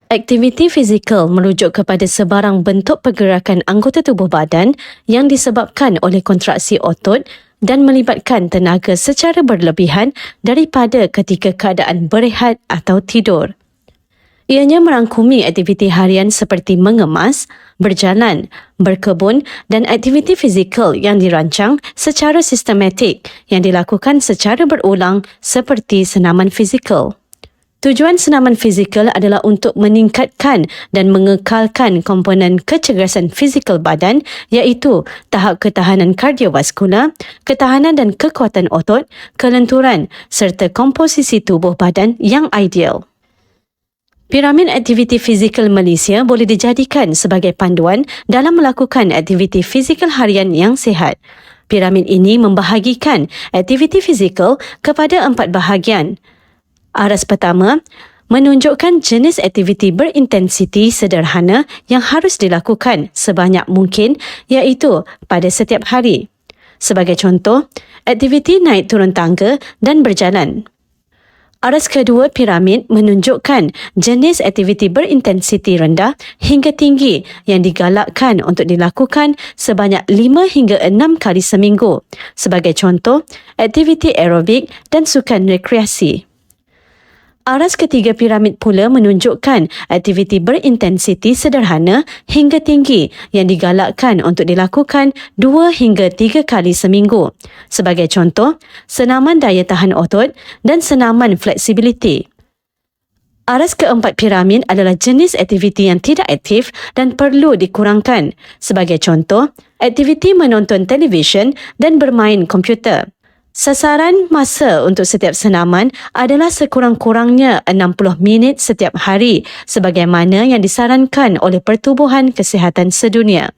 Aktiviti fizikal merujuk kepada sebarang bentuk pergerakan anggota tubuh badan yang disebabkan oleh kontraksi otot dan melibatkan tenaga secara berlebihan daripada ketika keadaan berehat atau tidur. Ianya merangkumi aktiviti harian seperti mengemas, berjalan, berkebun dan aktiviti fizikal yang dirancang secara sistematik yang dilakukan secara berulang seperti senaman fizikal. Tujuan senaman fizikal adalah untuk meningkatkan dan mengekalkan komponen kecergasan fizikal badan iaitu tahap ketahanan kardiovaskular, ketahanan dan kekuatan otot, kelenturan serta komposisi tubuh badan yang ideal. Piramid aktiviti fizikal Malaysia boleh dijadikan sebagai panduan dalam melakukan aktiviti fizikal harian yang sihat. Piramid ini membahagikan aktiviti fizikal kepada 4 bahagian. Aras pertama, menunjukkan jenis aktiviti berintensiti sederhana yang harus dilakukan sebanyak mungkin iaitu pada setiap hari. Sebagai contoh, aktiviti naik turun tangga dan berjalan. Aras kedua piramid menunjukkan jenis aktiviti berintensiti rendah hingga tinggi yang digalakkan untuk dilakukan sebanyak 5 hingga 6 kali seminggu. Sebagai contoh, aktiviti aerobik dan sukan rekreasi. Aras ketiga piramid pula menunjukkan aktiviti berintensiti sederhana hingga tinggi yang digalakkan untuk dilakukan 2 hingga 3 kali seminggu. Sebagai contoh, senaman daya tahan otot dan senaman fleksibiliti. Aras keempat piramid adalah jenis aktiviti yang tidak aktif dan perlu dikurangkan. Sebagai contoh, aktiviti menonton televisyen dan bermain komputer. Sasaran masa untuk setiap senaman adalah sekurang-kurangnya 60 minit setiap hari sebagaimana yang disarankan oleh Pertubuhan Kesihatan Sedunia.